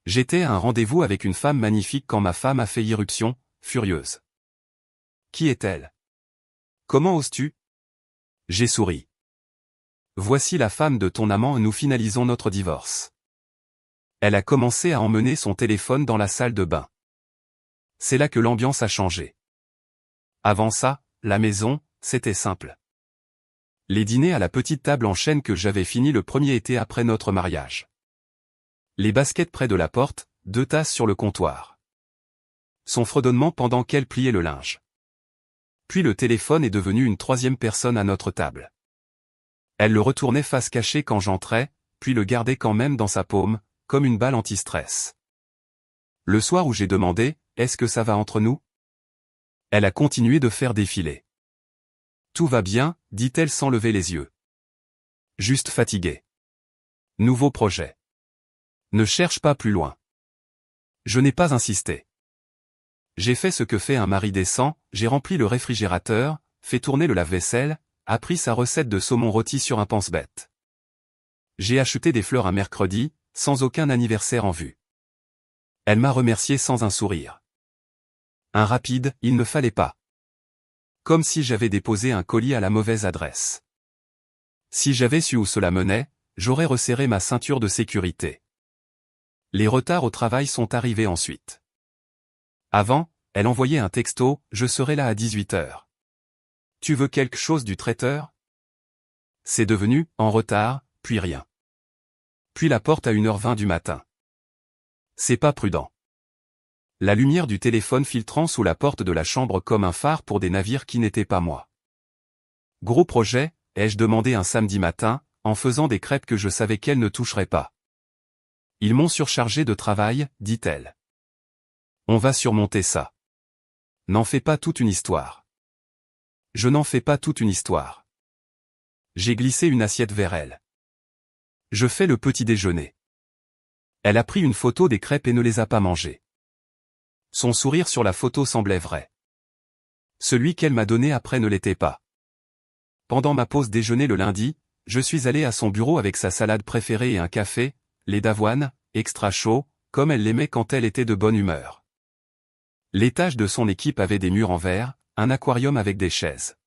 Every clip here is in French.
J'étais à un rendez-vous avec une femme magnifique quand ma femme a fait irruption, furieuse. Qui est-elle? Comment oses-tu? J'ai souri. Voici la femme de ton amant et nous finalisons notre divorce. Elle a commencé à emmener son téléphone dans la salle de bain. C'est là que l'ambiance a changé. Avant ça, la maison, c'était simple. Les dîners à la petite table en chêne que j'avais fini le premier été après notre mariage. Les baskets près de la porte, 2 tasses sur le comptoir. Son fredonnement pendant qu'elle pliait le linge. Puis le téléphone est devenu une 3e personne à notre table. Elle le retournait face cachée quand j'entrais, puis le gardait quand même dans sa paume, comme une balle anti-stress. Le soir où j'ai demandé « Est-ce que ça va entre nous ?» Elle a continué de faire défiler. « Tout va bien », dit-elle sans lever les yeux. Juste fatiguée. Nouveau projet. Ne cherche pas plus loin. Je n'ai pas insisté. J'ai fait ce que fait un mari décent, j'ai rempli le réfrigérateur, fait tourner le lave-vaisselle, appris sa recette de saumon rôti sur un pense-bête. J'ai acheté des fleurs un mercredi, sans aucun anniversaire en vue. Elle m'a remercié sans un sourire. Un rapide, il ne fallait pas. Comme si j'avais déposé un colis à la mauvaise adresse. Si j'avais su où cela menait, j'aurais resserré ma ceinture de sécurité. Les retards au travail sont arrivés ensuite. Avant, elle envoyait un texto, je serai là à 18h. Tu veux quelque chose du traiteur? C'est devenu, en retard, puis rien. Puis la porte à 1h20 du matin. C'est pas prudent. La lumière du téléphone filtrant sous la porte de la chambre comme un phare pour des navires qui n'étaient pas moi. Gros projet, ai-je demandé un samedi matin, en faisant des crêpes que je savais qu'elle ne toucherait pas. Ils m'ont surchargé de travail, dit-elle. On va surmonter ça. N'en fais pas toute une histoire. Je n'en fais pas toute une histoire. J'ai glissé une assiette vers elle. Je fais le petit déjeuner. Elle a pris une photo des crêpes et ne les a pas mangées. Son sourire sur la photo semblait vrai. Celui qu'elle m'a donné après ne l'était pas. Pendant ma pause déjeuner le lundi, je suis allé à son bureau avec sa salade préférée et un café, lait d'avoine, extra chaud, comme elle l'aimait quand elle était de bonne humeur. L'étage de son équipe avait des murs en verre, un aquarium avec des chaises.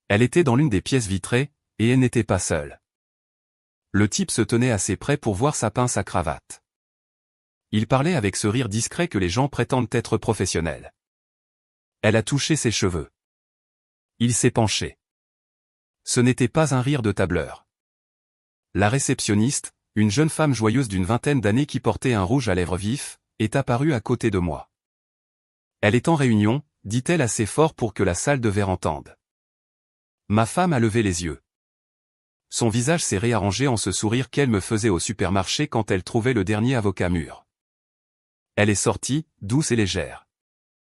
Elle était dans l'une des pièces vitrées, et elle n'était pas seule. Le type se tenait assez près pour voir sa pince à cravate. Il parlait avec ce rire discret que les gens prétendent être professionnels. Elle a touché ses cheveux. Il s'est penché. Ce n'était pas un rire de tableur. La réceptionniste, une jeune femme joyeuse d'une 20aine d'années qui portait un rouge à lèvres vif, est apparue à côté de moi. Elle est en réunion, dit-elle assez fort pour que la salle de verre entende. Ma femme a levé les yeux. Son visage s'est réarrangé en ce sourire qu'elle me faisait au supermarché quand elle trouvait le dernier avocat mûr. Elle est sortie, douce et légère.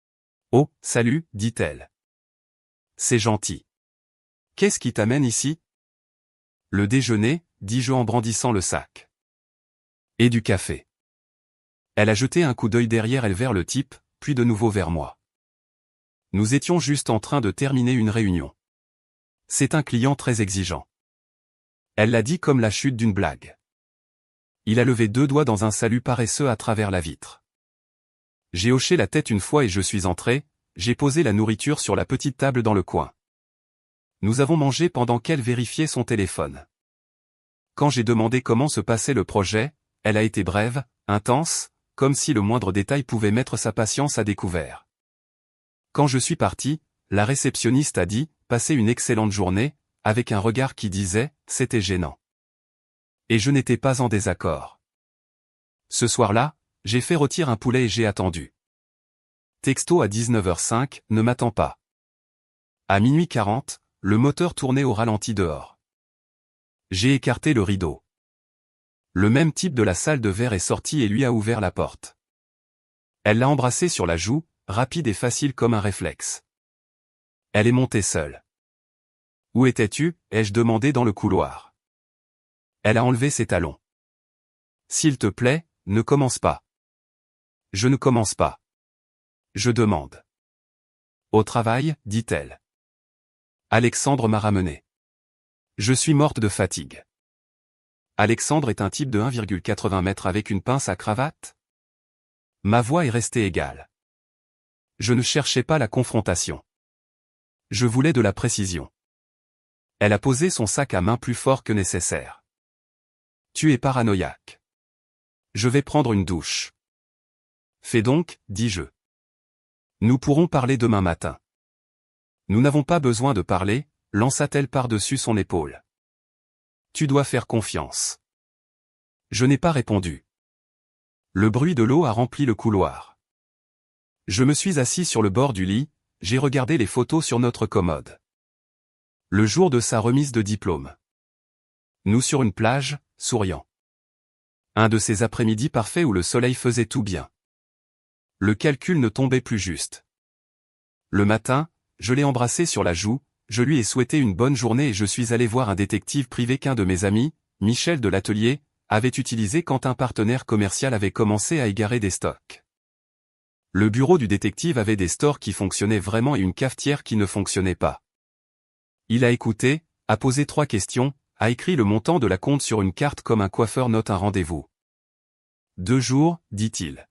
« Oh, salut, dit-elle. C'est gentil. Qu'est-ce qui t'amène ici? » Le déjeuner, dis-je en brandissant le sac. Et du café. Elle a jeté un coup d'œil derrière elle vers le type, puis de nouveau vers moi. Nous étions juste en train de terminer une réunion. C'est un client très exigeant. Elle l'a dit comme la chute d'une blague. Il a levé 2 doigts dans un salut paresseux à travers la vitre. J'ai hoché la tête une fois et je suis entré, j'ai posé la nourriture sur la petite table dans le coin. Nous avons mangé pendant qu'elle vérifiait son téléphone. Quand j'ai demandé comment se passait le projet, elle a été brève, intense, comme si le moindre détail pouvait mettre sa patience à découvert. Quand je suis parti, la réceptionniste a dit « Passez une excellente journée », avec un regard qui disait « C'était gênant ». Et je n'étais pas en désaccord. Ce soir-là, j'ai fait rôtir un poulet et j'ai attendu. Texto à 19h05, ne m'attends pas. À minuit 40, le moteur tournait au ralenti dehors. J'ai écarté le rideau. Le même type de la salle de verre est sorti et lui a ouvert la porte. Elle l'a embrassé sur la joue, rapide et facile comme un réflexe. Elle est montée seule. « Où étais-tu » ai-je demandé dans le couloir. Elle a enlevé ses talons. « S'il te plaît, ne commence pas. » Je ne commence pas. Je demande. « Au travail » dit-elle. Alexandre m'a ramené. Je suis morte de fatigue. Alexandre est un type de 1,80 m avec une pince à cravate? Ma voix est restée égale. Je ne cherchais pas la confrontation. Je voulais de la précision. Elle a posé son sac à main plus fort que nécessaire. Tu es paranoïaque. Je vais prendre une douche. Fais donc, dis-je. Nous pourrons parler demain matin. Nous n'avons pas besoin de parler, lança-t-elle par-dessus son épaule. Tu dois faire confiance. Je n'ai pas répondu. Le bruit de l'eau a rempli le couloir. Je me suis assis sur le bord du lit, j'ai regardé les photos sur notre commode. Le jour de sa remise de diplôme. Nous sur une plage, souriant. Un de ces après-midi parfaits où le soleil faisait tout bien. Le calcul ne tombait plus juste. Le matin, je l'ai embrassé sur la joue, je lui ai souhaité une bonne journée et je suis allé voir un détective privé qu'un de mes amis, Michel de l'Atelier, avait utilisé quand un partenaire commercial avait commencé à égarer des stocks. Le bureau du détective avait des stores qui fonctionnaient vraiment et une cafetière qui ne fonctionnait pas. Il a écouté, a posé 3 questions, a écrit le montant de la compte sur une carte comme un coiffeur note un rendez-vous. 2 jours, dit-il.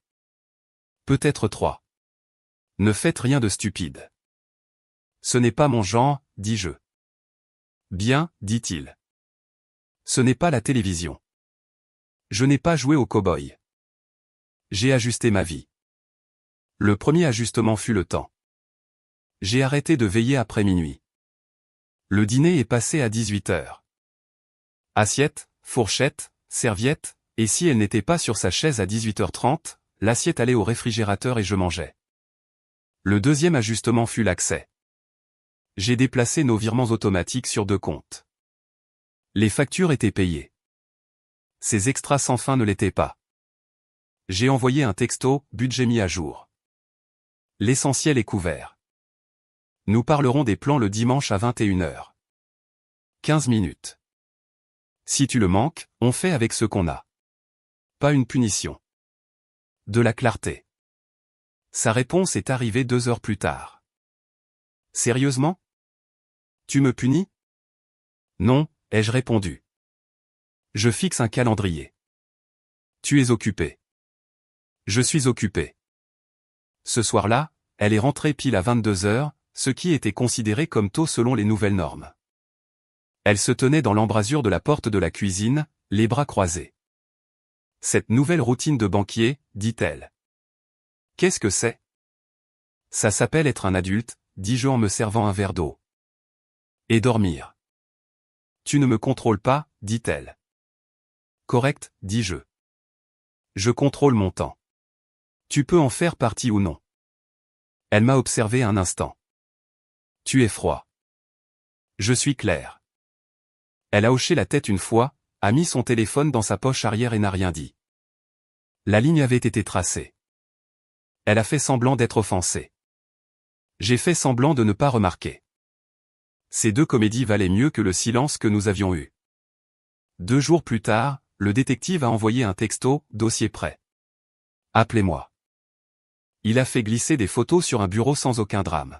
Peut-être 3. Ne faites rien de stupide. Ce n'est pas mon genre, dis-je. Bien, dit-il. Ce n'est pas la télévision. Je n'ai pas joué au cow-boy. J'ai ajusté ma vie. Le premier ajustement fut le temps. J'ai arrêté de veiller après minuit. Le dîner est passé à 18 h. Assiette, fourchette, serviette, et si elle n'était pas sur sa chaise à 18h30, l'assiette allait au réfrigérateur et je mangeais. Le deuxième ajustement fut l'accès. J'ai déplacé nos virements automatiques sur 2 comptes. Les factures étaient payées. Ces extras sans fin ne l'étaient pas. J'ai envoyé un texto, budget mis à jour. L'essentiel est couvert. Nous parlerons des plans le dimanche à 21 h. 15 minutes. Si tu le manques, on fait avec ce qu'on a. Pas une punition. De la clarté. Sa réponse est arrivée 2 heures plus tard. Sérieusement? Tu me punis? Non, ai-je répondu. Je fixe un calendrier. Tu es occupé. Je suis occupé. Ce soir-là, elle est rentrée pile à 22 h, ce qui était considéré comme tôt selon les nouvelles normes. Elle se tenait dans l'embrasure de la porte de la cuisine, les bras croisés. Cette nouvelle routine de banquier, dit-elle. Qu'est-ce que c'est? Ça s'appelle être un adulte, dis-je en me servant un verre d'eau. Et dormir. Tu ne me contrôles pas, dit-elle. Correct, dis-je. Je contrôle mon temps. Tu peux en faire partie ou non. Elle m'a observé un instant. Tu es froid. Je suis clair. Elle a hoché la tête une fois, a mis son téléphone dans sa poche arrière et n'a rien dit. La ligne avait été tracée. Elle a fait semblant d'être offensée. J'ai fait semblant de ne pas remarquer. Ces 2 comédies valaient mieux que le silence que nous avions eu. 2 jours plus tard, le détective a envoyé un texto, dossier prêt. Appelez-moi. Il a fait glisser des photos sur un bureau sans aucun drame.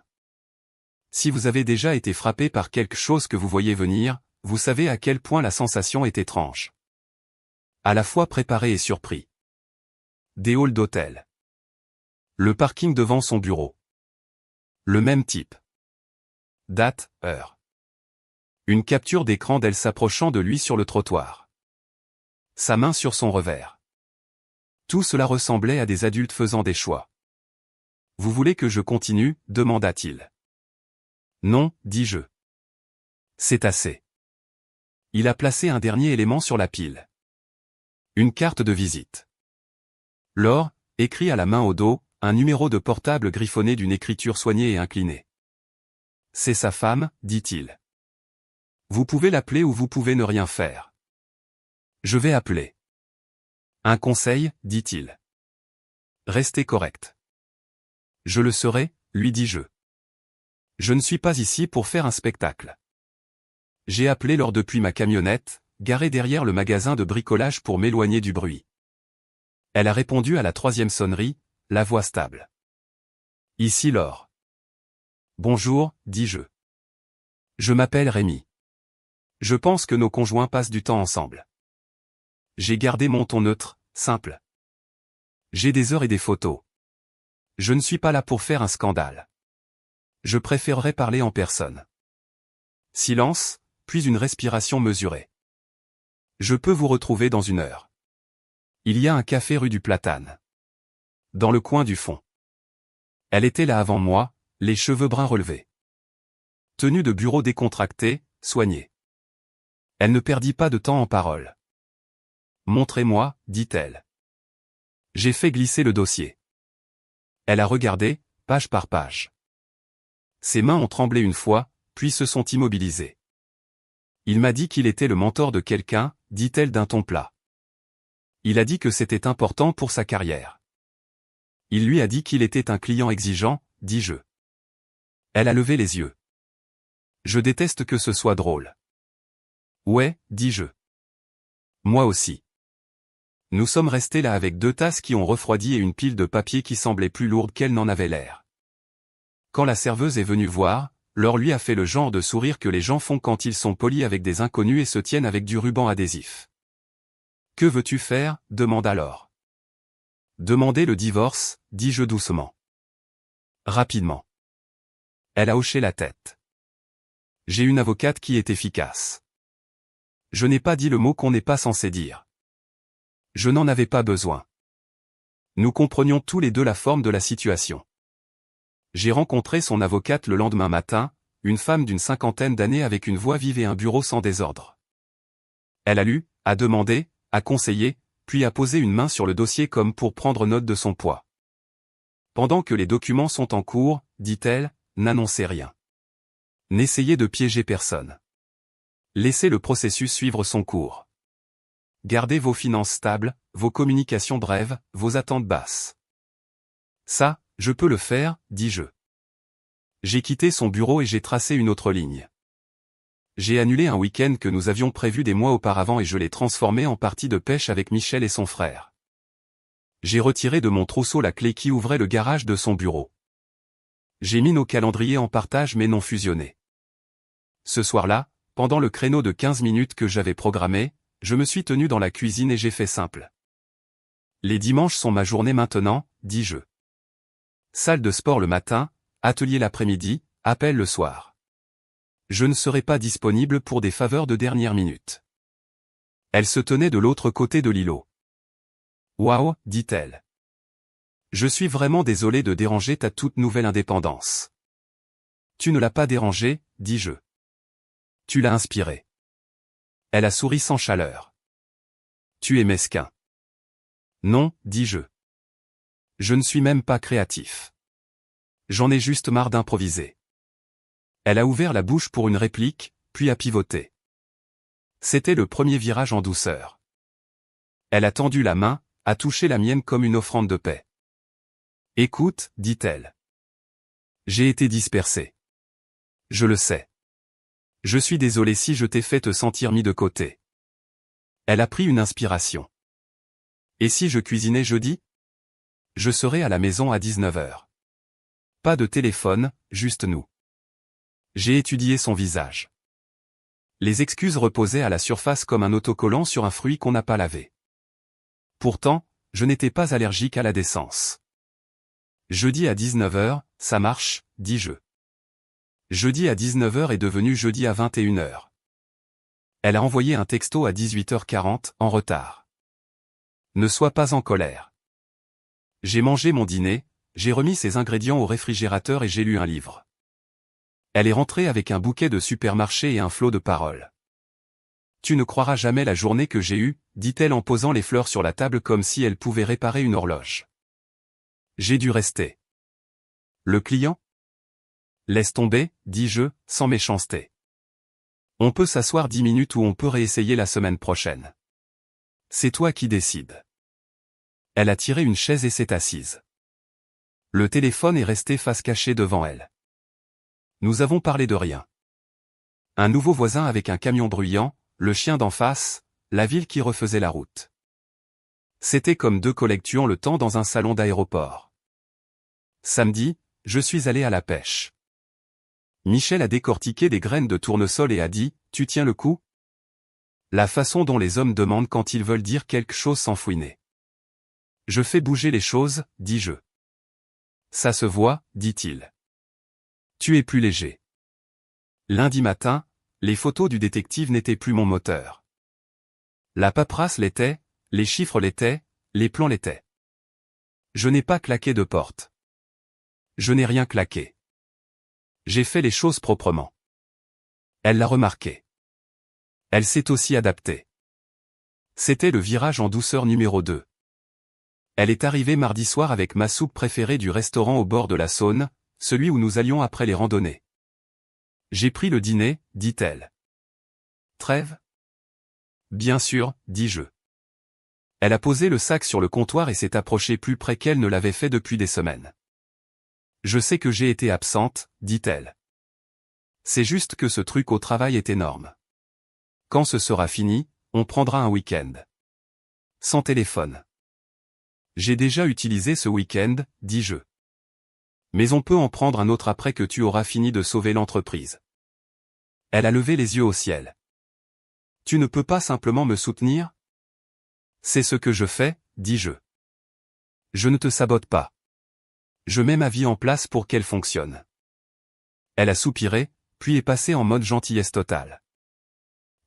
Si vous avez déjà été frappé par quelque chose que vous voyez venir, vous savez à quel point la sensation est étrange. À la fois préparé et surpris. Des halls d'hôtel. Le parking devant son bureau. Le même type. Date, heure. Une capture d'écran d'elle s'approchant de lui sur le trottoir. Sa main sur son revers. Tout cela ressemblait à des adultes faisant des choix. Vous voulez que je continue, demanda-t-il. Non, dis-je. C'est assez. Il a placé un dernier élément sur la pile. Une carte de visite. Laure, écrit à la main au dos, un numéro de portable griffonné d'une écriture soignée et inclinée. C'est sa femme, dit-il. Vous pouvez l'appeler ou vous pouvez ne rien faire. Je vais appeler. Un conseil, dit-il. Restez correct. Je le serai, lui dis-je. Je ne suis pas ici pour faire un spectacle. J'ai appelé Laure depuis ma camionnette, garée derrière le magasin de bricolage pour m'éloigner du bruit. Elle a répondu à la 3e sonnerie, la voix stable. Ici Laure. Bonjour, dis-je. Je m'appelle Rémi. Je pense que nos conjoints passent du temps ensemble. J'ai gardé mon ton neutre, simple. J'ai des heures et des photos. Je ne suis pas là pour faire un scandale. Je préférerais parler en personne. Silence, puis une respiration mesurée. Je peux vous retrouver dans 1 heure. Il y a un café rue du Platane. Dans le coin du fond. Elle était là avant moi, les cheveux bruns relevés. Tenue de bureau décontractée, soignée. Elle ne perdit pas de temps en paroles. Montrez-moi, dit-elle. J'ai fait glisser le dossier. Elle a regardé, page par page. Ses mains ont tremblé une fois, puis se sont immobilisées. Il m'a dit qu'il était le mentor de quelqu'un, dit-elle d'un ton plat. Il a dit que c'était important pour sa carrière. Il lui a dit qu'il était un client exigeant, dis-je. Elle a levé les yeux. Je déteste que ce soit drôle. Ouais, dis-je. Moi aussi. Nous sommes restés là avec 2 tasses qui ont refroidi et une pile de papier qui semblait plus lourde qu'elle n'en avait l'air. Quand la serveuse est venue voir, Laure lui a fait le genre de sourire que les gens font quand ils sont polis avec des inconnus et se tiennent avec du ruban adhésif. « Que veux-tu faire » demanda Laure. « Demander le divorce, dis-je doucement. Rapidement. Elle a hoché la tête. J'ai une avocate qui est efficace. Je n'ai pas dit le mot qu'on n'est pas censé dire. Je n'en avais pas besoin. Nous comprenions tous les deux la forme de la situation. J'ai rencontré son avocate le lendemain matin, une femme d'une 50aine d'années avec une voix vive et un bureau sans désordre. Elle a lu, a demandé, a conseillé, puis a posé une main sur le dossier comme pour prendre note de son poids. Pendant que les documents sont en cours, dit-elle, n'annoncez rien. N'essayez de piéger personne. Laissez le processus suivre son cours. Gardez vos finances stables, vos communications brèves, vos attentes basses. Ça, je peux le faire, dis-je. J'ai quitté son bureau et j'ai tracé une autre ligne. J'ai annulé un week-end que nous avions prévu des mois auparavant et je l'ai transformé en partie de pêche avec Michel et son frère. J'ai retiré de mon trousseau la clé qui ouvrait le garage de son bureau. J'ai mis nos calendriers en partage mais non fusionnés. Ce soir-là, pendant le créneau de 15 minutes que j'avais programmé, je me suis tenu dans la cuisine et j'ai fait simple. Les dimanches sont ma journée maintenant, dis-je. Salle de sport le matin, atelier l'après-midi, appel le soir. Je ne serai pas disponible pour des faveurs de dernière minute. Elle se tenait de l'autre côté de l'îlot. Waouh, dit-elle. Je suis vraiment désolé de déranger ta toute nouvelle indépendance. Tu ne l'as pas dérangée, dis-je. Tu l'as inspirée. Elle a souri sans chaleur. Tu es mesquin. Non, dis-je. Je ne suis même pas créatif. J'en ai juste marre d'improviser. Elle a ouvert la bouche pour une réplique, puis a pivoté. C'était le premier virage en douceur. Elle a tendu la main, a touché la mienne comme une offrande de paix. Écoute, dit-elle. J'ai été dispersé. Je le sais. Je suis désolé si je t'ai fait te sentir mis de côté. Elle a pris une inspiration. Et si je cuisinais jeudi ? Je serai à la maison à 19h. Pas de téléphone, juste nous. J'ai étudié son visage. Les excuses reposaient à la surface comme un autocollant sur un fruit qu'on n'a pas lavé. Pourtant, je n'étais pas allergique à la décence. Jeudi à 19h, ça marche, dis-je. Jeudi à 19h est devenu jeudi à 21h. Elle a envoyé un texto à 18h40, en retard. Ne sois pas en colère. J'ai mangé mon dîner, j'ai remis ses ingrédients au réfrigérateur et j'ai lu un livre. Elle est rentrée avec un bouquet de supermarché et un flot de paroles. Tu ne croiras jamais la journée que j'ai eue, dit-elle en posant les fleurs sur la table comme si elle pouvait réparer une horloge. J'ai dû rester. Le client ? Laisse tomber, dis-je, sans méchanceté. On peut s'asseoir 10 minutes ou on peut réessayer la semaine prochaine. C'est toi qui décides. Elle a tiré une chaise et s'est assise. Le téléphone est resté face cachée devant elle. Nous avons parlé de rien. Un nouveau voisin avec un camion bruyant, le chien d'en face, la ville qui refaisait la route. C'était comme 2 collègues tuant le temps dans un salon d'aéroport. Samedi, je suis allé à la pêche. Michel a décortiqué des graines de tournesol et a dit, tu tiens le coup ? La façon dont les hommes demandent quand ils veulent dire quelque chose sans fouiner. Je fais bouger les choses, dis-je. Ça se voit, dit-il. Tu es plus léger. Lundi matin, les photos du détective n'étaient plus mon moteur. La paperasse l'était, les chiffres l'étaient, les plans l'étaient. Je n'ai pas claqué de porte. Je n'ai rien claqué. J'ai fait les choses proprement. Elle l'a remarqué. Elle s'est aussi adaptée. C'était le virage en douceur numéro 2. Elle est arrivée mardi soir avec ma soupe préférée du restaurant au bord de la Saône, celui où nous allions après les randonnées. J'ai pris le dîner, dit-elle. Trêve? Bien sûr, dis-je. Elle a posé le sac sur le comptoir et s'est approchée plus près qu'elle ne l'avait fait depuis des semaines. Je sais que j'ai été absente, dit-elle. C'est juste que ce truc au travail est énorme. Quand ce sera fini, on prendra un week-end. Sans téléphone. J'ai déjà utilisé ce week-end, dis-je. Mais on peut en prendre un autre après que tu auras fini de sauver l'entreprise. Elle a levé les yeux au ciel. Tu ne peux pas simplement me soutenir? C'est ce que je fais, dis-je. Je ne te sabote pas. Je mets ma vie en place pour qu'elle fonctionne. Elle a soupiré, puis est passée en mode gentillesse totale.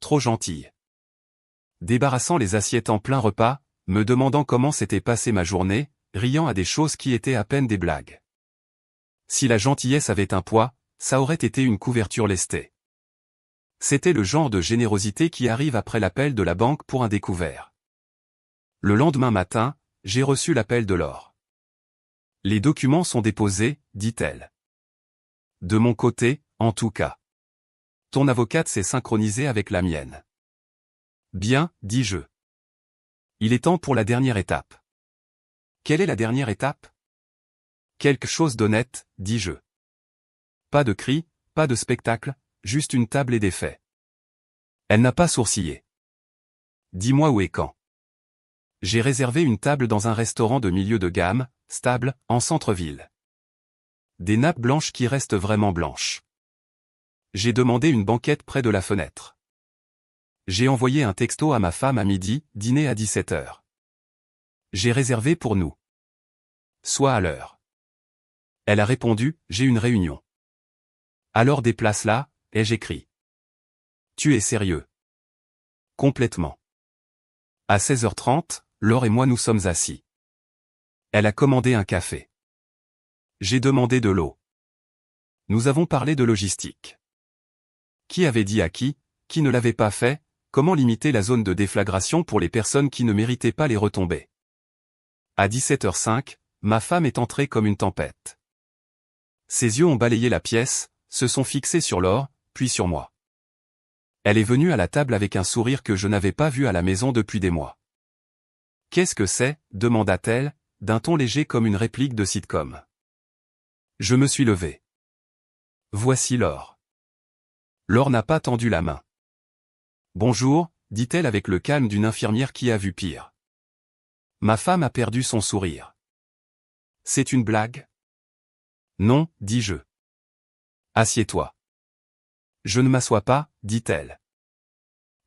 Trop gentille. Débarrassant les assiettes en plein repas, me demandant comment s'était passée ma journée, riant à des choses qui étaient à peine des blagues. Si la gentillesse avait un poids, ça aurait été une couverture lestée. C'était le genre de générosité qui arrive après l'appel de la banque pour un découvert. Le lendemain matin, j'ai reçu l'appel de Laure. Les documents sont déposés, dit-elle. De mon côté, en tout cas. Ton avocate s'est synchronisée avec la mienne. Bien, dis-je. Il est temps pour la dernière étape. Quelle est la dernière étape? Quelque chose d'honnête, dis-je. Pas de cris, pas de spectacle, juste une table et des faits. Elle n'a pas sourcillé. Dis-moi où et quand. J'ai réservé une table dans un restaurant de milieu de gamme, stable, en centre-ville. Des nappes blanches qui restent vraiment blanches. J'ai demandé une banquette près de la fenêtre. J'ai envoyé un texto à ma femme à midi, dîner à 17h. J'ai réservé pour nous. Sois à l'heure. Elle a répondu, j'ai une réunion. Alors déplace-la, ai-je écrit. Tu es sérieux? Complètement. À 16h30, Laure et moi nous sommes assis. Elle a commandé un café. J'ai demandé de l'eau. Nous avons parlé de logistique. Qui avait dit à qui ne l'avait pas fait, comment limiter la zone de déflagration pour les personnes qui ne méritaient pas les retombées. À 17h05, ma femme est entrée comme une tempête. Ses yeux ont balayé la pièce, se sont fixés sur Laure, puis sur moi. Elle est venue à la table avec un sourire que je n'avais pas vu à la maison depuis des mois. « Qu'est-ce que c'est » demanda-t-elle, d'un ton léger comme une réplique de sitcom. Je me suis levé. Voici Laure. Laure n'a pas tendu la main. Bonjour, dit-elle avec le calme d'une infirmière qui a vu pire. Ma femme a perdu son sourire. C'est une blague? Non, dis-je. Assieds-toi. Je ne m'assois pas, dit-elle.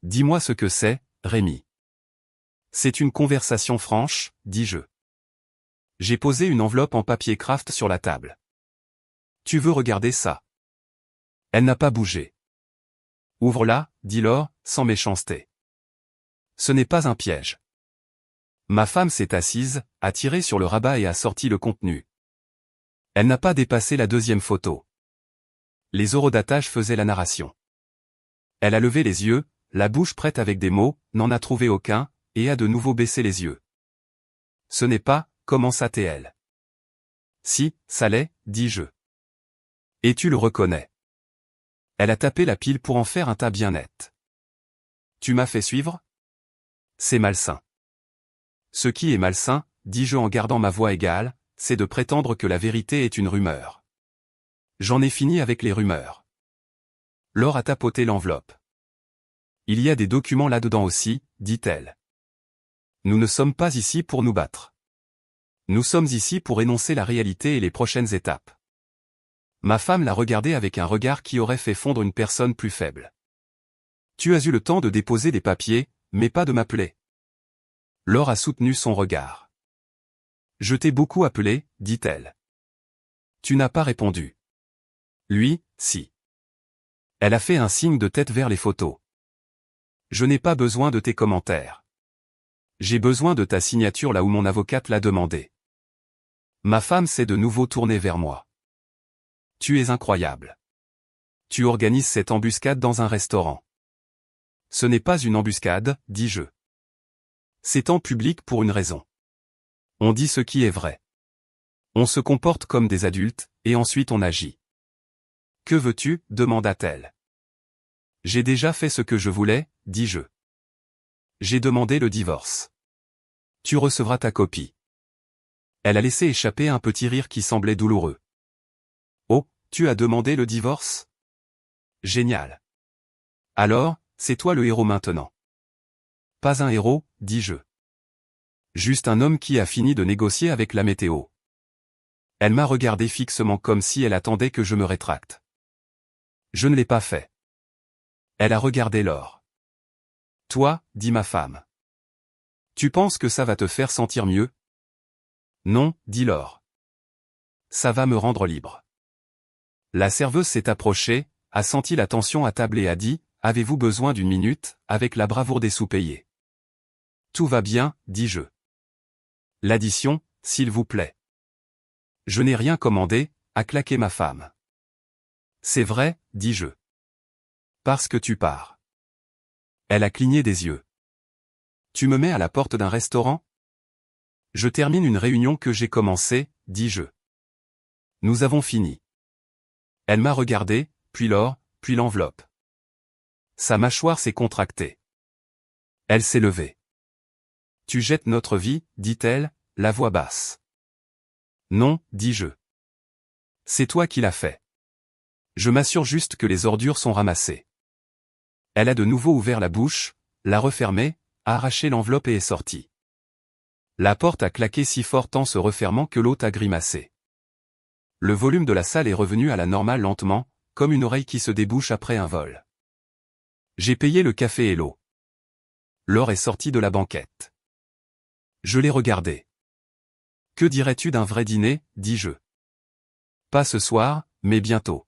Dis-moi ce que c'est, Rémi. C'est une conversation franche, dis-je. J'ai posé une enveloppe en papier craft sur la table. Tu veux regarder ça? Elle n'a pas bougé. Ouvre-la, dit Laure, sans méchanceté. Ce n'est pas un piège. Ma femme s'est assise, a tiré sur le rabat et a sorti le contenu. Elle n'a pas dépassé la deuxième photo. Les horodatage faisaient la narration. Elle a levé les yeux, la bouche prête avec des mots, n'en a trouvé aucun, et a de nouveau baissé les yeux. Ce n'est pas, commença-t-elle. Si, ça l'est, dis-je. Et tu le reconnais. Elle a tapé la pile pour en faire un tas bien net. Tu m'as fait suivre? C'est malsain. Ce qui est malsain, dis-je en gardant ma voix égale, c'est de prétendre que la vérité est une rumeur. J'en ai fini avec les rumeurs. Laure a tapoté l'enveloppe. Il y a des documents là-dedans aussi, dit-elle. Nous ne sommes pas ici pour nous battre. Nous sommes ici pour énoncer la réalité et les prochaines étapes. Ma femme l'a regardé avec un regard qui aurait fait fondre une personne plus faible. Tu as eu le temps de déposer des papiers, mais pas de m'appeler. Laure a soutenu son regard. Je t'ai beaucoup appelé, dit-elle. Tu n'as pas répondu. Lui, si. Elle a fait un signe de tête vers les photos. Je n'ai pas besoin de tes commentaires. J'ai besoin de ta signature là où mon avocate l'a demandé. Ma femme s'est de nouveau tournée vers moi. Tu es incroyable. Tu organises cette embuscade dans un restaurant. Ce n'est pas une embuscade, dis-je. C'est en public pour une raison. On dit ce qui est vrai. On se comporte comme des adultes, et ensuite on agit. Que veux-tu, demanda-t-elle. J'ai déjà fait ce que je voulais, dis-je. J'ai demandé le divorce. Tu recevras ta copie. Elle a laissé échapper un petit rire qui semblait douloureux. Oh, tu as demandé le divorce? Génial. Alors, c'est toi le héros maintenant. Pas un héros, dis-je. Juste un homme qui a fini de négocier avec la météo. Elle m'a regardé fixement comme si elle attendait que je me rétracte. Je ne l'ai pas fait. Elle a regardé Laure. Toi, dit ma femme. Tu penses que ça va te faire sentir mieux? Non, dit Laure. Ça va me rendre libre. La serveuse s'est approchée, a senti la tension à table et a dit, avez-vous besoin d'une minute, avec la bravoure des sous-payés. Tout va bien, dis-je. L'addition, s'il vous plaît. Je n'ai rien commandé, a claqué ma femme. C'est vrai, dis-je. Parce que tu pars. Elle a cligné des yeux. Tu me mets à la porte d'un restaurant? Je termine une réunion que j'ai commencée, dis-je. Nous avons fini. Elle m'a regardé, puis Laure, puis l'enveloppe. Sa mâchoire s'est contractée. Elle s'est levée. Tu jettes notre vie, dit-elle, la voix basse. Non, dis-je. C'est toi qui l'as fait. Je m'assure juste que les ordures sont ramassées. Elle a de nouveau ouvert la bouche, l'a refermée, a arraché l'enveloppe et est sortie. La porte a claqué si fort en se refermant que l'hôte a grimacé. Le volume de la salle est revenu à la normale lentement, comme une oreille qui se débouche après un vol. J'ai payé le café et l'eau. Laure est sortie de la banquette. Je l'ai regardée. Que dirais-tu d'un vrai dîner, dis-je. Pas ce soir, mais bientôt.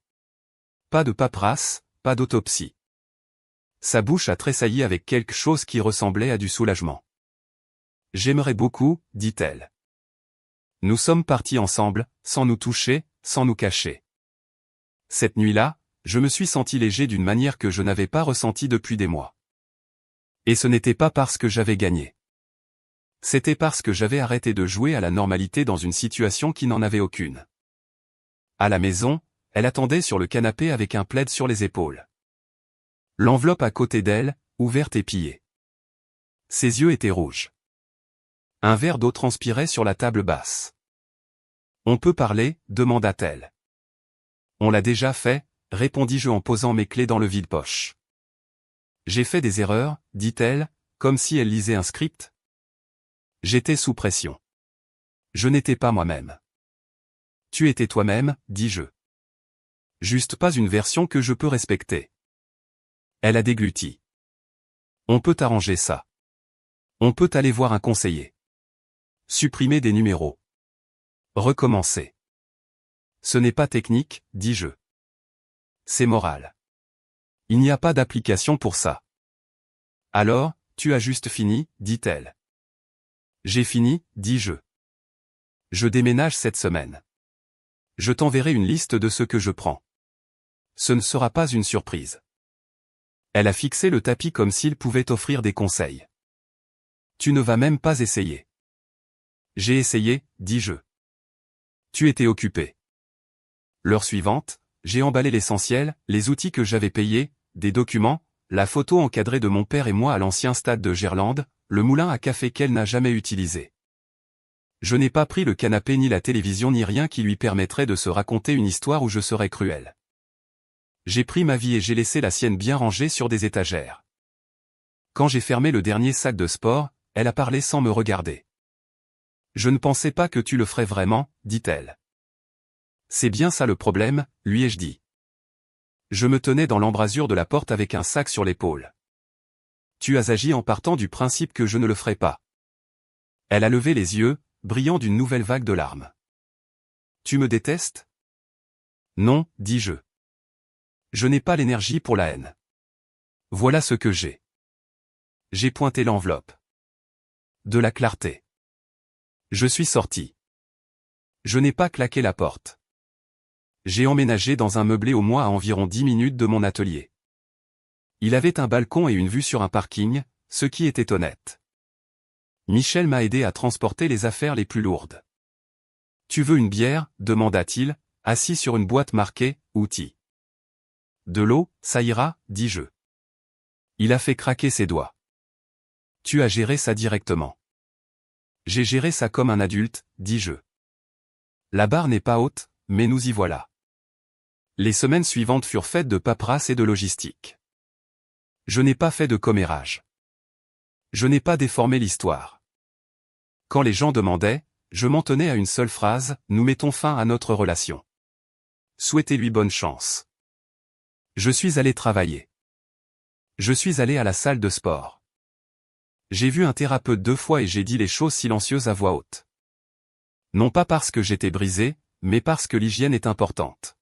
Pas de paperasse, pas d'autopsie. Sa bouche a tressailli avec quelque chose qui ressemblait à du soulagement. J'aimerais beaucoup, dit-elle. Nous sommes partis ensemble, sans nous toucher, sans nous cacher. Cette nuit-là, je me suis senti léger d'une manière que je n'avais pas ressentie depuis des mois. Et ce n'était pas parce que j'avais gagné. C'était parce que j'avais arrêté de jouer à la normalité dans une situation qui n'en avait aucune. À la maison, elle attendait sur le canapé avec un plaid sur les épaules. L'enveloppe à côté d'elle, ouverte et pillée. Ses yeux étaient rouges. Un verre d'eau transpirait sur la table basse. On peut parler, demanda-t-elle. On l'a déjà fait, répondis-je en posant mes clés dans le vide-poche. J'ai fait des erreurs, dit-elle, comme si elle lisait un script. J'étais sous pression. Je n'étais pas moi-même. Tu étais toi-même, dis-je. Juste pas une version que je peux respecter. Elle a dégluti. On peut arranger ça. On peut aller voir un conseiller. Supprimer des numéros. Recommencer. Ce n'est pas technique, dis-je. C'est moral. Il n'y a pas d'application pour ça. Alors, tu as juste fini, dit-elle. J'ai fini, dis-je. Je déménage cette semaine. Je t'enverrai une liste de ce que je prends. Ce ne sera pas une surprise. Elle a fixé le tapis comme s'il pouvait offrir des conseils. Tu ne vas même pas essayer. J'ai essayé, dis-je. Tu étais occupé. L'heure suivante, j'ai emballé l'essentiel, les outils que j'avais payés, des documents, la photo encadrée de mon père et moi à l'ancien stade de Gerland, le moulin à café qu'elle n'a jamais utilisé. Je n'ai pas pris le canapé ni la télévision ni rien qui lui permettrait de se raconter une histoire où je serais cruel. J'ai pris ma vie et j'ai laissé la sienne bien rangée sur des étagères. Quand j'ai fermé le dernier sac de sport, elle a parlé sans me regarder. Je ne pensais pas que tu le ferais vraiment, dit-elle. C'est bien ça le problème, lui ai-je dit. Je me tenais dans l'embrasure de la porte avec un sac sur l'épaule. Tu as agi en partant du principe que je ne le ferai pas. Elle a levé les yeux, brillant d'une nouvelle vague de larmes. Tu me détestes? Non, dis-je. Je n'ai pas l'énergie pour la haine. Voilà ce que j'ai. J'ai pointé l'enveloppe. De la clarté. Je suis sorti. Je n'ai pas claqué la porte. J'ai emménagé dans un meublé au moins à environ 10 minutes de mon atelier. Il avait un balcon et une vue sur un parking, ce qui était honnête. Michel m'a aidé à transporter les affaires les plus lourdes. Tu veux une bière? Demanda-t-il, assis sur une boîte marquée « Outils ». De l'eau, ça ira, dis-je. Il a fait craquer ses doigts. Tu as géré ça directement. J'ai géré ça comme un adulte, dis-je. La barre n'est pas haute, mais nous y voilà. Les semaines suivantes furent faites de paperasse et de logistique. Je n'ai pas fait de commérage. Je n'ai pas déformé l'histoire. Quand les gens demandaient, je m'en tenais à une seule phrase, nous mettons fin à notre relation. Souhaitez-lui bonne chance. Je suis allé travailler. Je suis allé à la salle de sport. J'ai vu un thérapeute 2 fois et j'ai dit les choses silencieuses à voix haute. Non pas parce que j'étais brisé, mais parce que l'hygiène est importante.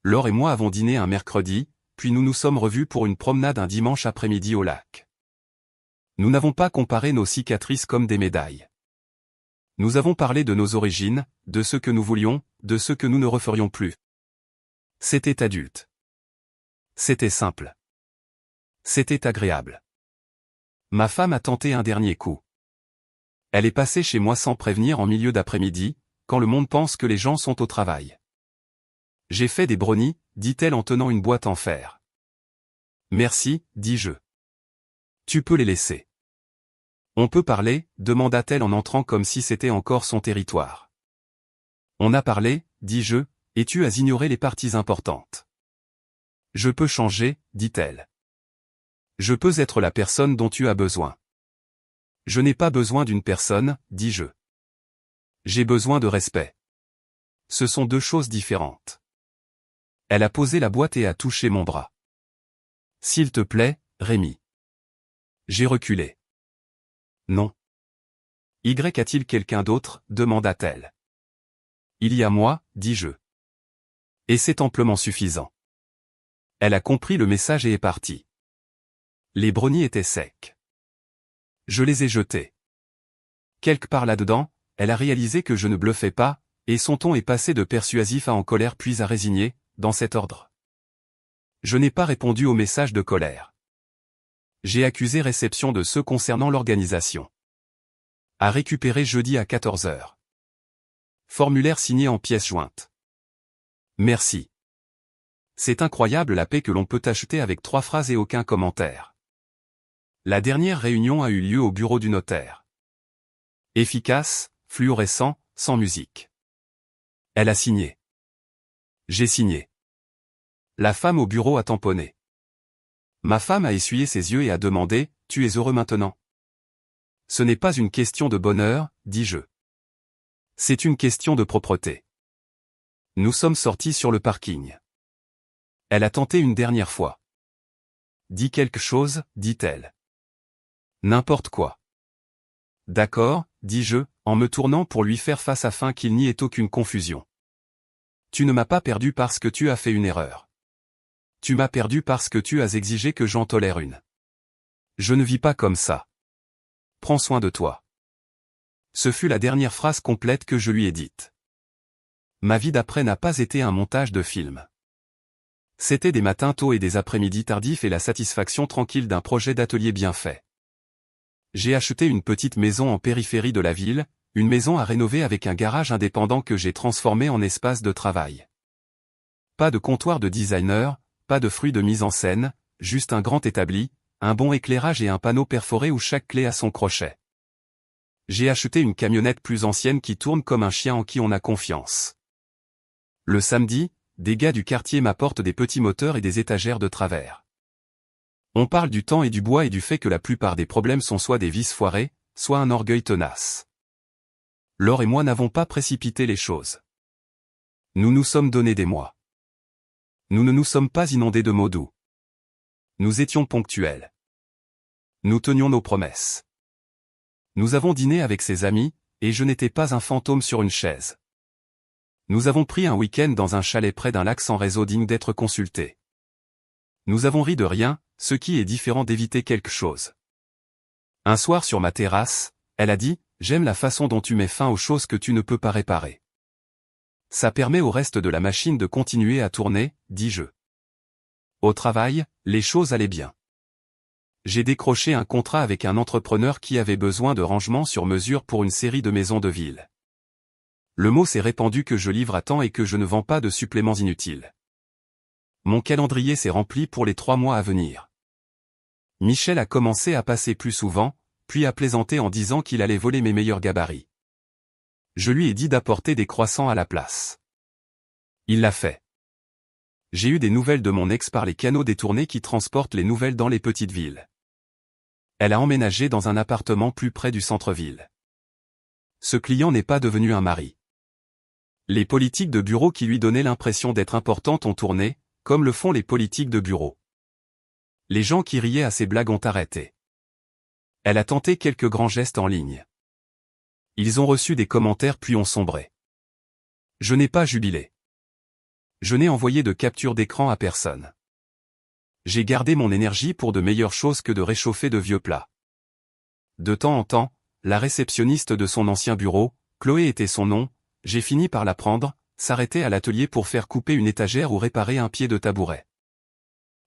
Laure et moi avons dîné un mercredi, puis nous nous sommes revus pour une promenade un dimanche après-midi au lac. Nous n'avons pas comparé nos cicatrices comme des médailles. Nous avons parlé de nos origines, de ce que nous voulions, de ce que nous ne referions plus. C'était adulte. C'était simple. C'était agréable. Ma femme a tenté un dernier coup. Elle est passée chez moi sans prévenir en milieu d'après-midi, quand le monde pense que les gens sont au travail. J'ai fait des brownies, dit-elle en tenant une boîte en fer. Merci, dis-je. Tu peux les laisser. On peut parler, demanda-t-elle en entrant comme si c'était encore son territoire. On a parlé, dis-je, et tu as ignoré les parties importantes. Je peux changer, dit-elle. Je peux être la personne dont tu as besoin. Je n'ai pas besoin d'une personne, dis-je. J'ai besoin de respect. Ce sont 2 choses différentes. Elle a posé la boîte et a touché mon bras. S'il te plaît, Rémi. J'ai reculé. Non. Y a-t-il quelqu'un d'autre? Demanda-t-elle. Il y a moi, dis-je. Et c'est amplement suffisant. Elle a compris le message et est partie. Les brownies étaient secs. Je les ai jetés. Quelque part là-dedans, elle a réalisé que je ne bluffais pas, et son ton est passé de persuasif à en colère puis à résigné, dans cet ordre. Je n'ai pas répondu au message de colère. J'ai accusé réception de ceux concernant l'organisation. À récupérer jeudi à 14 h. Formulaire signé en pièces jointes. Merci. C'est incroyable la paix que l'on peut acheter avec 3 phrases et aucun commentaire. La dernière réunion a eu lieu au bureau du notaire. Efficace, fluorescent, sans musique. Elle a signé. J'ai signé. La femme au bureau a tamponné. Ma femme a essuyé ses yeux et a demandé, « Tu es heureux maintenant ?» Ce n'est pas une question de bonheur, dis-je. C'est une question de propreté. Nous sommes sortis sur le parking. Elle a tenté une dernière fois. Dis quelque chose, dit-elle. N'importe quoi. D'accord, dis-je, en me tournant pour lui faire face afin qu'il n'y ait aucune confusion. Tu ne m'as pas perdu parce que tu as fait une erreur. Tu m'as perdu parce que tu as exigé que j'en tolère une. Je ne vis pas comme ça. Prends soin de toi. Ce fut la dernière phrase complète que je lui ai dite. Ma vie d'après n'a pas été un montage de film. C'était des matins tôt et des après-midi tardifs et la satisfaction tranquille d'un projet d'atelier bien fait. J'ai acheté une petite maison en périphérie de la ville, une maison à rénover avec un garage indépendant que j'ai transformé en espace de travail. Pas de comptoir de designer, pas de fruits de mise en scène, juste un grand établi, un bon éclairage et un panneau perforé où chaque clé a son crochet. J'ai acheté une camionnette plus ancienne qui tourne comme un chien en qui on a confiance. Le samedi, des gars du quartier m'apportent des petits moteurs et des étagères de travers. On parle du temps et du bois et du fait que la plupart des problèmes sont soit des vis foirées, soit un orgueil tenace. Laure et moi n'avons pas précipité les choses. Nous nous sommes donné des mois. Nous ne nous sommes pas inondés de mots doux. Nous étions ponctuels. Nous tenions nos promesses. Nous avons dîné avec ses amis, et je n'étais pas un fantôme sur une chaise. Nous avons pris un week-end dans un chalet près d'un lac sans réseau digne d'être consulté. Nous avons ri de rien, ce qui est différent d'éviter quelque chose. Un soir sur ma terrasse, elle a dit, « J'aime la façon dont tu mets fin aux choses que tu ne peux pas réparer. » Ça permet au reste de la machine de continuer à tourner, dis-je. Au travail, les choses allaient bien. J'ai décroché un contrat avec un entrepreneur qui avait besoin de rangements sur mesure pour une série de maisons de ville. Le mot s'est répandu que je livre à temps et que je ne vends pas de suppléments inutiles. Mon calendrier s'est rempli pour les 3 mois à venir. Michel a commencé à passer plus souvent, puis à plaisanter en disant qu'il allait voler mes meilleurs gabarits. Je lui ai dit d'apporter des croissants à la place. Il l'a fait. J'ai eu des nouvelles de mon ex par les canaux détournés qui transportent les nouvelles dans les petites villes. Elle a emménagé dans un appartement plus près du centre-ville. Ce client n'est pas devenu un mari. Les politiques de bureau qui lui donnaient l'impression d'être importantes ont tourné, comme le font les politiques de bureau. Les gens qui riaient à ses blagues ont arrêté. Elle a tenté quelques grands gestes en ligne. Ils ont reçu des commentaires puis ont sombré. Je n'ai pas jubilé. Je n'ai envoyé de capture d'écran à personne. J'ai gardé mon énergie pour de meilleures choses que de réchauffer de vieux plats. De temps en temps, la réceptionniste de son ancien bureau, Chloé était son nom, j'ai fini par la prendre, s'arrêter à l'atelier pour faire couper une étagère ou réparer un pied de tabouret.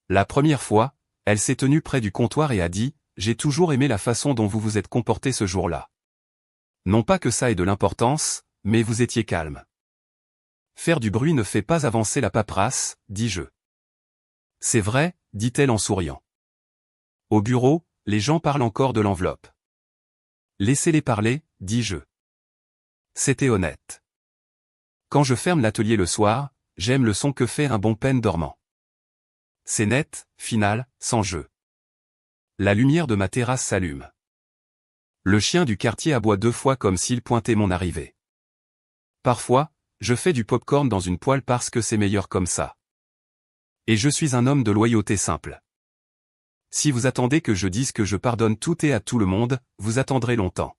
La première fois, elle s'est tenue près du comptoir et a dit, « J'ai toujours aimé la façon dont vous vous êtes comporté ce jour-là. Non pas que ça ait de l'importance, mais vous étiez calme. Faire du bruit ne fait pas avancer la paperasse, dis-je. » C'est vrai, dit-elle en souriant. Au bureau, les gens parlent encore de l'enveloppe. Laissez-les parler, dis-je. C'était honnête. Quand je ferme l'atelier le soir, j'aime le son que fait un bon pen dormant. C'est net, final, sans jeu. La lumière de ma terrasse s'allume. Le chien du quartier aboie 2 fois comme s'il pointait mon arrivée. Parfois, je fais du pop-corn dans une poêle parce que c'est meilleur comme ça. Et je suis un homme de loyauté simple. Si vous attendez que je dise que je pardonne tout et à tout le monde, vous attendrez longtemps.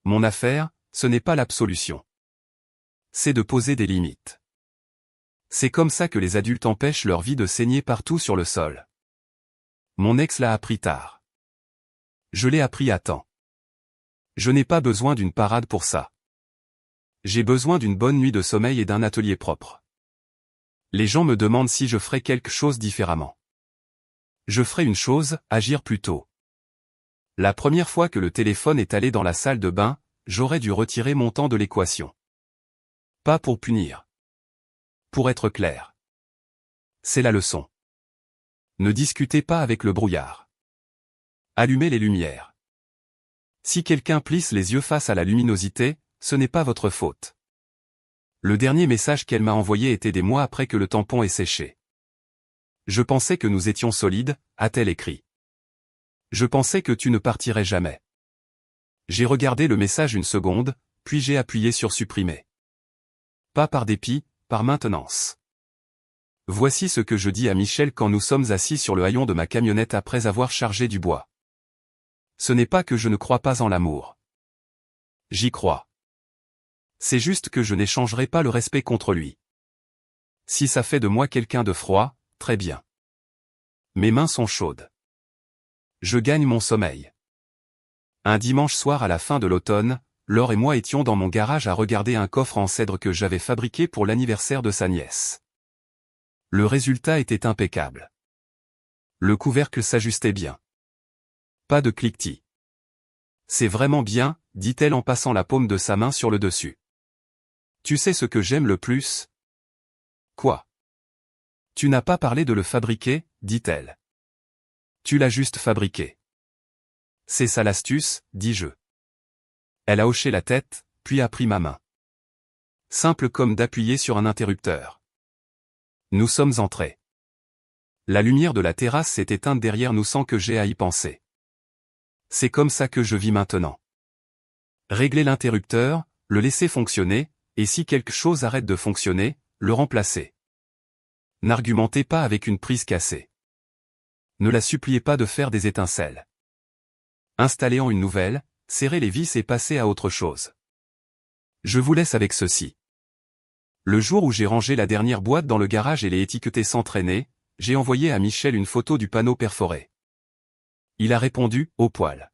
Mon affaire, ce n'est pas l'absolution. C'est de poser des limites. C'est comme ça que les adultes empêchent leur vie de saigner partout sur le sol. Mon ex l'a appris tard. Je l'ai appris à temps. Je n'ai pas besoin d'une parade pour ça. J'ai besoin d'une bonne nuit de sommeil et d'un atelier propre. Les gens me demandent si je ferai quelque chose différemment. Je ferai une chose, agir plus tôt. La première fois que le téléphone est allé dans la salle de bain, j'aurais dû retirer mon temps de l'équation. Pas pour punir. Pour être clair. C'est la leçon. Ne discutez pas avec le brouillard. Allumez les lumières. Si quelqu'un plisse les yeux face à la luminosité, ce n'est pas votre faute. Le dernier message qu'elle m'a envoyé était des mois après que le tampon ait séché. Je pensais que nous étions solides, a-t-elle écrit. Je pensais que tu ne partirais jamais. J'ai regardé le message une seconde, puis j'ai appuyé sur supprimer. Pas par dépit, par maintenance. Voici ce que je dis à Michel quand nous sommes assis sur le haillon de ma camionnette après avoir chargé du bois. Ce n'est pas que je ne crois pas en l'amour. J'y crois. C'est juste que je n'échangerai pas le respect contre lui. Si ça fait de moi quelqu'un de froid, très bien. Mes mains sont chaudes. Je gagne mon sommeil. Un dimanche soir à la fin de l'automne, Laure et moi étions dans mon garage à regarder un coffre en cèdre que j'avais fabriqué pour l'anniversaire de sa nièce. Le résultat était impeccable. Le couvercle s'ajustait bien. Pas de cliquetis. C'est vraiment bien, dit-elle en passant la paume de sa main sur le dessus. Tu sais ce que j'aime le plus? Quoi? Tu n'as pas parlé de le fabriquer, dit-elle. Tu l'as juste fabriqué. C'est ça l'astuce, dis-je. Elle a hoché la tête, puis a pris ma main. Simple comme d'appuyer sur un interrupteur. Nous sommes entrés. La lumière de la terrasse s'est éteinte derrière nous sans que j'aie à y penser. C'est comme ça que je vis maintenant. Régler l'interrupteur, le laisser fonctionner, et si quelque chose arrête de fonctionner, le remplacer. N'argumentez pas avec une prise cassée. Ne la suppliez pas de faire des étincelles. Installer en une nouvelle, serrer les vis et passer à autre chose. Je vous laisse avec ceci. Le jour où j'ai rangé la dernière boîte dans le garage et l'ai étiquetée sans traîner, j'ai envoyé à Michel une photo du panneau perforé. Il a répondu, au poil.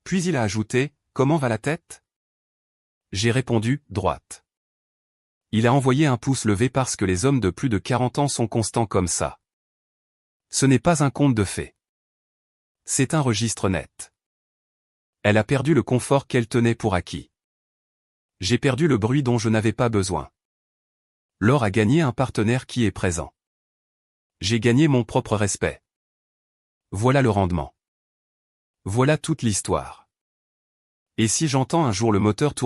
Puis il a ajouté, comment va la tête? J'ai répondu, droite. Il a envoyé un pouce levé parce que les hommes de plus de 40 ans sont constants comme ça. Ce n'est pas un conte de fées. C'est un registre net. Elle a perdu le confort qu'elle tenait pour acquis. J'ai perdu le bruit dont je n'avais pas besoin. Laure a gagné un partenaire qui est présent. J'ai gagné mon propre respect. Voilà le rendement. Voilà toute l'histoire. Et si j'entends un jour le moteur tourner,